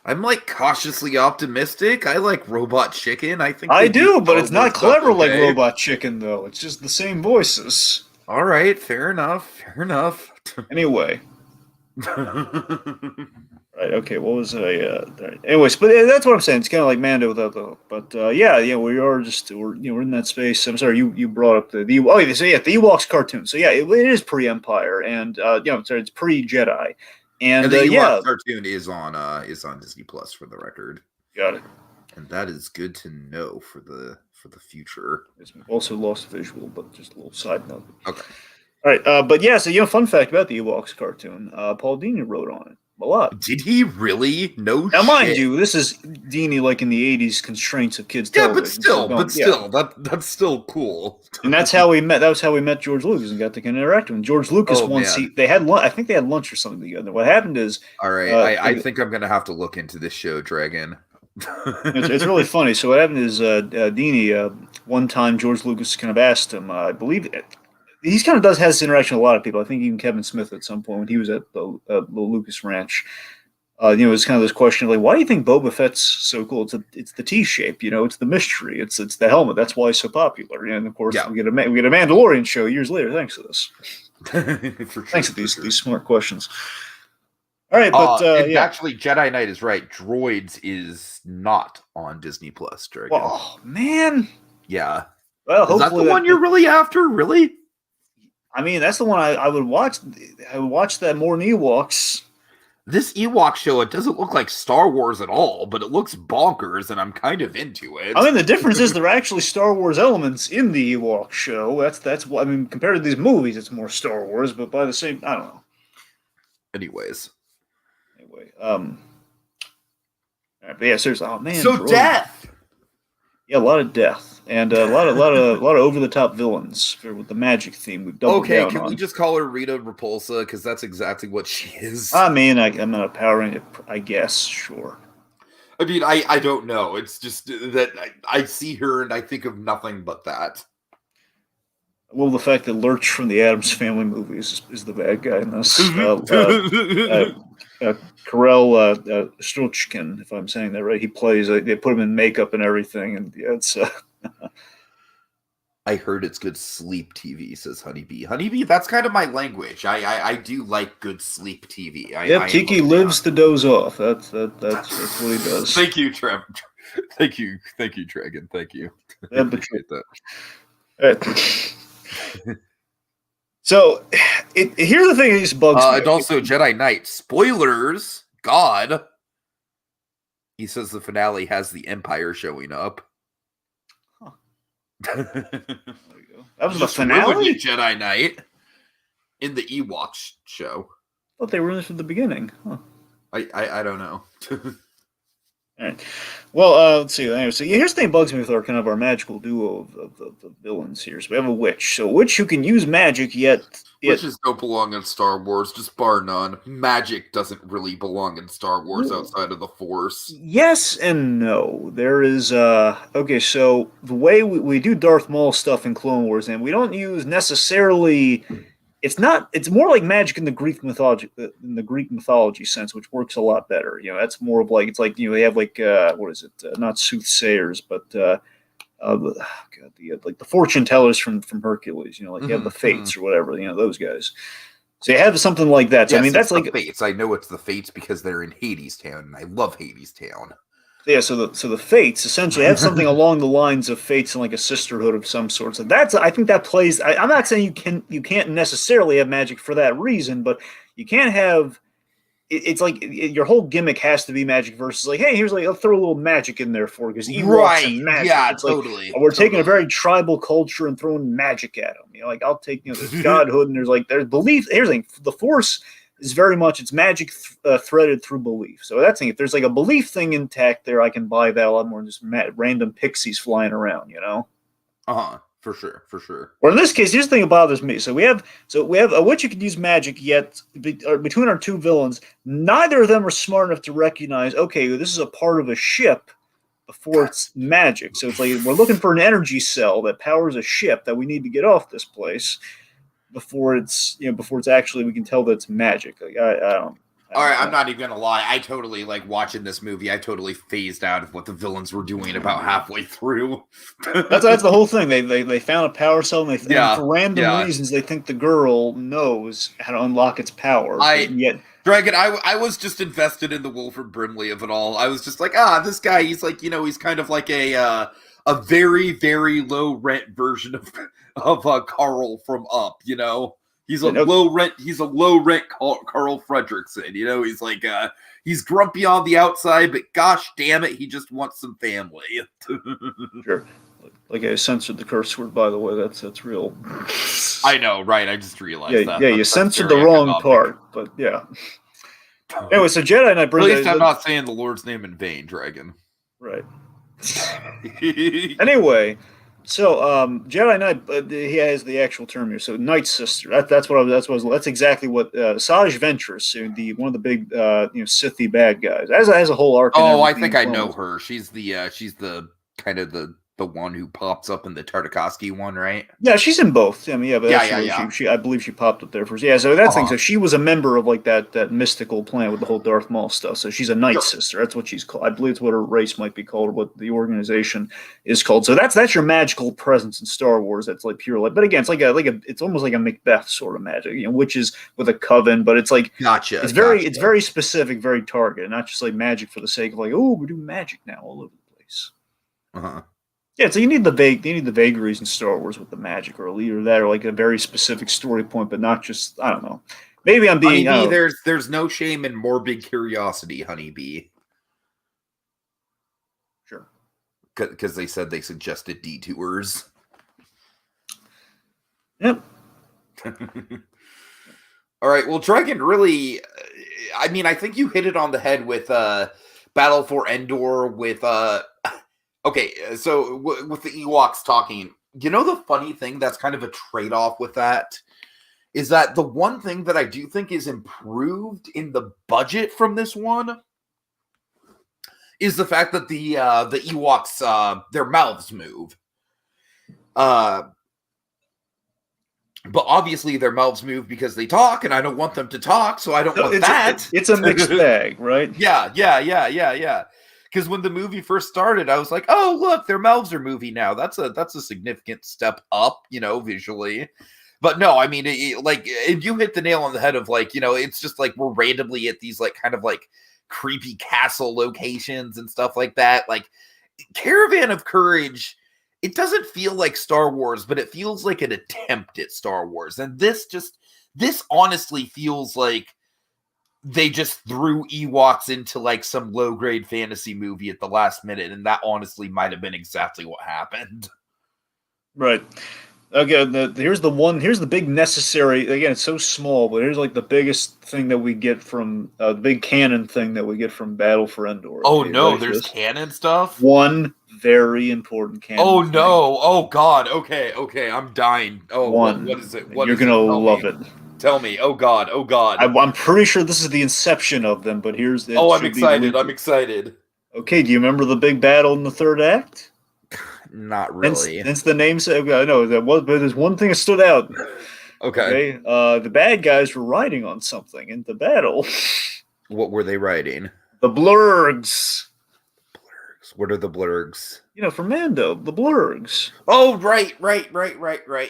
I'm like cautiously optimistic. I like Robot Chicken. I think I do, but it's not clever like Robot Chicken, though. It's just the same voices. All right, fair enough. Anyway. Right, okay, what was I anyways, but that's what I'm saying. It's kind of like Mando without the hook. But yeah, we are we're in that space. I'm sorry, you brought up the Ewoks cartoon. So yeah, it is pre-Empire and it's pre-Jedi. And the Ewok cartoon is on Disney Plus for the record. Got it. And that is good to know for the future. We've also lost visual, but just a little side note. Okay. All right, but yeah, so fun fact about the Ewoks cartoon, Paul Dini wrote on it a lot. Did he really? No. Now, mind you, this is Dini like in the '80s constraints of kids' television. That's still cool. And that's how we met. That was how we met George Lucas and got to interact with him. George Lucas they had I think they had lunch or something together. What happened is, all right, I think I'm gonna have to look into this show, Dragon. It's really funny. So what happened is, Dini, one time George Lucas kind of asked him, I believe he kind of has this interaction with a lot of people. I think even Kevin Smith at some point when he was at the Lucas Ranch. It's kind of this question like, why do you think Boba Fett's so cool? It's the T shape, it's the mystery, it's the helmet. That's why it's so popular. And of course, we get a Mandalorian show years later thanks to this. Thanks for these smart questions. All right, but yeah. Actually, Jedi Knight is right. Droids is not on Disney Plus, Dragon. Oh man. Yeah. Well, is that the one you're really after? Really? I mean, that's the one I would watch. I would watch that more than Ewoks. This Ewok show, it doesn't look like Star Wars at all, but it looks bonkers, and I'm kind of into it. I mean, the difference is there are actually Star Wars elements in the Ewok show. That's what I mean. Compared to these movies, it's more Star Wars, but by the same, I don't know. Anyway, but yeah, seriously, oh man, so death. Yeah, a lot of death and a lot of over the top villains with the magic theme. We've doubled down can on. we just call her Rita Repulsa because that's exactly what she is? I mean, I'm not empowering it. I guess, sure. I mean, I don't know. It's just that I see her and I think of nothing but that. Well, the fact that Lurch from the Addams Family movies is the bad guy in this. Karel Struchkin, if I'm saying that right, he plays. They put him in makeup and everything, and yeah, it's. I heard it's good sleep TV, says Honeybee. Honeybee, that's kind of my language. I do like good sleep TV. Tiki lives to doze off. That's what he does. Thank you, Trev. Thank you, Dragon. Thank you. I appreciate that. So, here's the thing that just bugs me. And also, Jedi Knight. Spoilers. God. He says the finale has the Empire showing up. Huh. There you go. That was the finale? Jedi Knight. In the Ewoks show. I thought they were in this from the beginning. Huh. I don't know. All right. Well, let's see. Anyway, so here's the thing that bugs me with our magical duo of villains here. So we have a witch. So a witch who can use magic, yet witches don't belong in Star Wars, just bar none. Magic doesn't really belong in Star Wars outside of the Force. Yes and no. There is okay. So the way we do Darth Maul stuff in Clone Wars, and we don't use necessarily. It's more like magic in the Greek mythology sense, which works a lot better. You know, that's more of like, it's like, you know, they have like what is it? Not soothsayers, but like the fortune tellers from Hercules. You know, like you have the Fates or whatever. You know, those guys. So you have something like that. So, yes, I mean, that's like Fates. I know it's the Fates because they're in Hades Town, and I love Hades Town. Yeah, so the Fates essentially have something along the lines of Fates and like a sisterhood of some sort. So I think that plays. I'm not saying you can't necessarily have magic for that reason, but you can't have. It's like your whole gimmick has to be magic versus like, hey, here's like I'll throw a little magic in there for because right, and magic. Yeah, it's totally. Like, we're taking a very tribal culture and throwing magic at them. You know, like I'll take there's godhood and there's belief. Here's the thing: the Force is very much it's magic threaded through belief. So that's the thing. If there's like a belief thing intact there, I can buy that a lot more than just random pixies flying around. You know. For sure. Or in this case, here's the thing that bothers me. So we have a witch who can use magic, yet between our two villains, neither of them are smart enough to recognize, okay, this is a part of a ship before it's magic. So it's like we're looking for an energy cell that powers a ship that we need to get off this place before it's actually we can tell that it's magic. Like I don't. All right, I'm not even gonna lie. I totally like watching this movie. I totally phased out of what the villains were doing about halfway through. that's the whole thing. They found a power cell, and for random reasons they think the girl knows how to unlock its power. Dragon, I was just invested in the Wilford Brimley of it all. I was just like, this guy, he's like, he's kind of like a very, very low rent version of Carl from Up, He's a low rent. He's a low rent Carl Fredricksen. He's like he's grumpy on the outside, but gosh damn it, he just wants some family. Sure. Like I censored the curse word, by the way. That's real. I know, right? I just realized that. Yeah, you censored the wrong part, but yeah. Anyway, so Jedi Knight. At least I'm not saying the Lord's name in vain, Dragon. Right. Anyway. So, Jedi Knight, he has the actual term here. So, Night Sister. That's exactly what Asajj Ventress, one of the big, Sithy bad guys. As a whole arc. Oh, I think I know her. She's the kind of the the one who pops up in the Tartakovsky one, right? Yeah, she's in both. I mean, yeah, but Yeah. she I believe she popped up there first. Yeah, so that's thing. Uh-huh. So she was a member of like that mystical planet with the whole Darth Maul stuff. So she's a Night Sure. Sister. That's what she's called. I believe it's what her race might be called, or what the organization is called. So that's your magical presence in Star Wars. That's like pure like. But again, it's it's almost like a Macbeth sort of magic, witches with a coven. But it's like Gotcha. it's very specific, very targeted, not just like magic for the sake of like, oh, we're doing magic now all over the place. Uh-huh. Yeah, so you need the vagaries in Star Wars with the magic, or a leader that, or like a very specific story point, but not just, I don't know. Maybe I'm being Honeybee, there's no shame in morbid curiosity, Honeybee. Sure. Because they said they suggested detours. Yep. All right, well, Dragon really, I mean, I think you hit it on the head with Battle for Endor with okay, so with the Ewoks talking, the funny thing that's kind of a trade-off with that is that the one thing that I do think is improved in the budget from this one is the fact that the Ewoks, their mouths move. But obviously their mouths move because they talk, and I don't want them to talk, so I don't want that. It's a mixed bag, right? Yeah. Because when the movie first started, I was like, "Oh, look, their mouths are moving now. That's a significant step up, visually." But no, I mean, you hit the nail on the head of like, it's just like we're randomly at these like kind of like creepy castle locations and stuff like that. Like Caravan of Courage, it doesn't feel like Star Wars, but it feels like an attempt at Star Wars, and this honestly feels like they just threw Ewoks into like some low-grade fantasy movie at the last minute, and that honestly might have been exactly what happened. Right. Again, here's the big necessary. Again, it's so small, but here's like the biggest thing that we get from the big canon thing that we get from Battle for Endor. Oh no, there's canon stuff. One very important canon. Oh no! Oh god! Okay, I'm dying. Oh, what is it? You're gonna love it. Tell me. Oh god. I'm pretty sure this is the inception of them, but here's. I'm excited. Okay, do you remember the big battle in the third act? Not really. Hence the name. I know that was, but there's one thing that stood out. Okay. The bad guys were riding on something in the battle. What were they riding? The blurgs. What are the blurgs? From Mando, the blurgs. Oh, right. So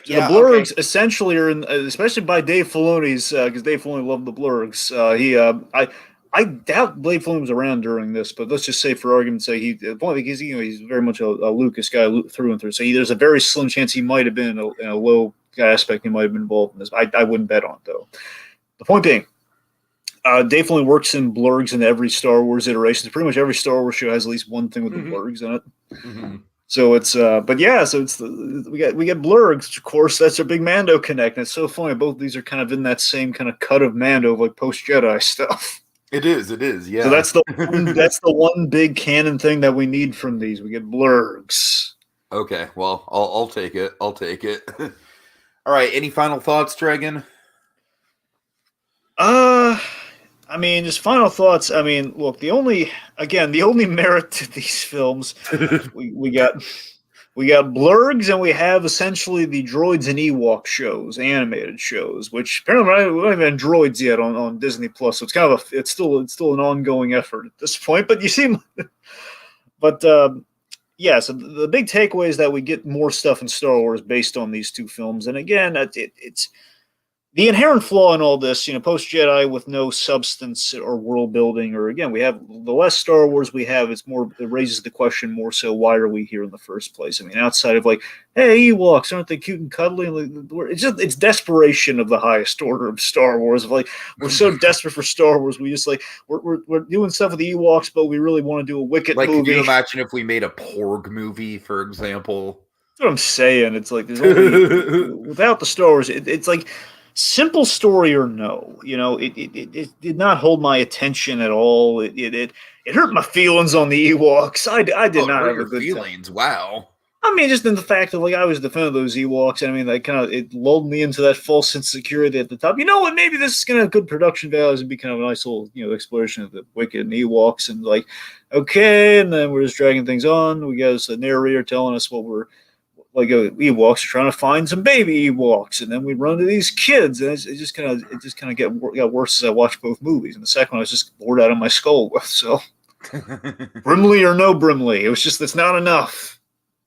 yeah, the blurgs essentially are in, especially by Dave Filoni's, because Dave Filoni loved the blurgs. I doubt Dave Filoni was around during this, but let's just say, for argument's sake, he's very much a Lucas guy through and through. So there's a very slim chance he might have been in a low aspect. He might have been involved in this. I wouldn't bet on it, though. The point being, Dave Filoni works in blurgs in every Star Wars iteration. So pretty much every Star Wars show has at least one thing with the blurgs in it. Mm-hmm. So it's, but yeah, so it's we get blurgs. Of course, that's a big Mando connect. And it's so funny. Both of these are kind of in that same kind of cut of Mando, like post Jedi stuff. It is, yeah. So that's the one big canon thing that we need from these. We get blurgs. Okay, well, I'll take it. All right, any final thoughts, Dragon? I mean, just final thoughts. I mean, look, the only merit to these films, we got blurgs, and we have essentially the droids and Ewok shows, animated shows, which apparently we don't even have droids yet on Disney Plus. So it's kind of it's still an ongoing effort at this point. But you see, yeah. So the big takeaway is that we get more stuff in Star Wars based on these two films, and again, it's. The inherent flaw in all this, post Jedi with no substance or world building, or again, we have the less Star Wars we have, it raises the question more so, why are we here in the first place? I mean, outside of like, hey, Ewoks, aren't they cute and cuddly? It's desperation of the highest order of Star Wars. Of like, we're so desperate for Star Wars, we just like we're doing stuff with the Ewoks, but we really want to do a Wicked movie. Can you imagine if we made a Porg movie, for example? That's what I'm saying. It's like there's only without the Star Wars, it's like. Simple story or no, it did not hold my attention at all. It hurt my feelings on the Ewoks. I did not have a good feelings. Time. Wow. I mean, just in the fact that like I was defending those Ewoks, and I mean, like kind of it lulled me into that false sense of security at the top. You know what? Maybe this is gonna have good production values and be kind of a nice little exploration of the wicked and Ewoks, and like okay, and then we're just dragging things on. We got this narrator telling us what we're like. Ewoks are trying to find some baby Ewoks, and then we run to these kids, and it just kind of got worse as I watched both movies. And the second one I was just bored out of my skull with. So Brimley or no Brimley, it was just it's not enough.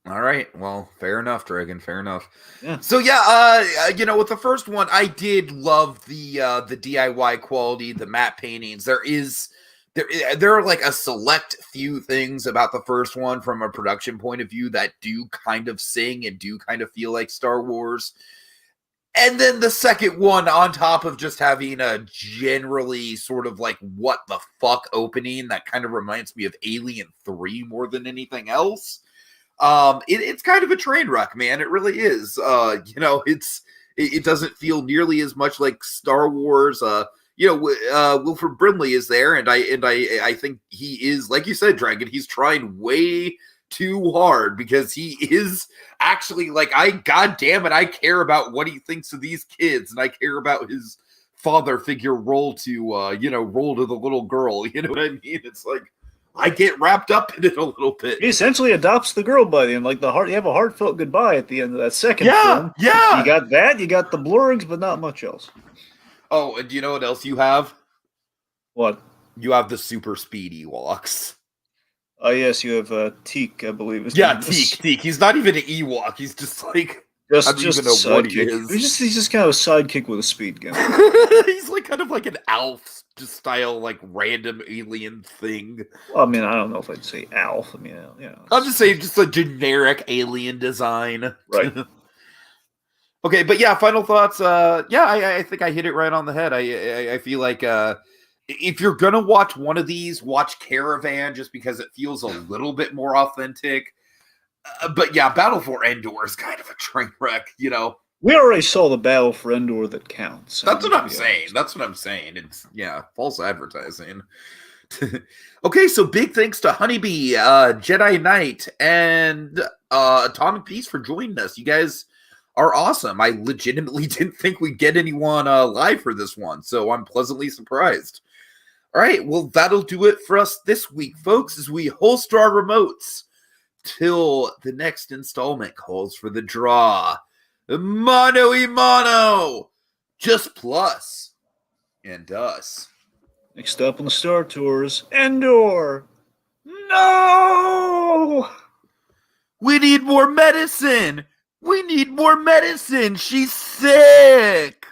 All right. Well, fair enough, Dragon. Fair enough. Yeah. So with the first one, I did love the DIY quality, the matte paintings. There are like a select few things about the first one from a production point of view that do kind of sing and do kind of feel like Star Wars. And then the second one, on top of just having a generally sort of like what the fuck opening that kind of reminds me of Alien 3 more than anything else. It's kind of a train wreck, man. It really is. It doesn't feel nearly as much like Star Wars. Wilford Brimley is there, and I think he is, like you said, Dragon. He's trying way too hard because he is actually like, God damn it, I care about what he thinks of these kids, and I care about his father figure role to role to the little girl. You know what I mean? It's like, I get wrapped up in it a little bit. He essentially adopts the girl by the end. Like you have a heartfelt goodbye at the end of that second film. Yeah. You got that. You got the blurrings, but not much else. Oh, and do you know what else you have? What? You have the super speed Ewoks. Oh yes, you have Teak, I believe. Teak. He's not even an Ewok. He's just like just I don't even know what he is. He's just kind of a sidekick with a speed gun. He's like kind of like an Alf style, like random alien thing. Well, I mean, I don't know if I'd say Alf. I mean, I'm just saying, just a generic alien design, right? Okay, but yeah, final thoughts. I think I hit it right on the head. I feel like if you're gonna watch one of these, watch Caravan, just because it feels a little bit more authentic. But yeah, Battle for Endor is kind of a train wreck, We already saw the Battle for Endor that counts. That's what I'm saying. That's what I'm saying. It's false advertising. Okay, so big thanks to Honeybee, Jedi Knight, and Atomic Peace for joining us. You guys are awesome. I legitimately didn't think we'd get anyone live for this one, so I'm pleasantly surprised. All right, well, that'll do it for us this week, folks, as we holster our remotes till the next installment calls for the draw. Mono y mono! Just Plus and Us. Next up on the Star Tours, Endor! No! We need more medicine! We need more medicine! She's sick!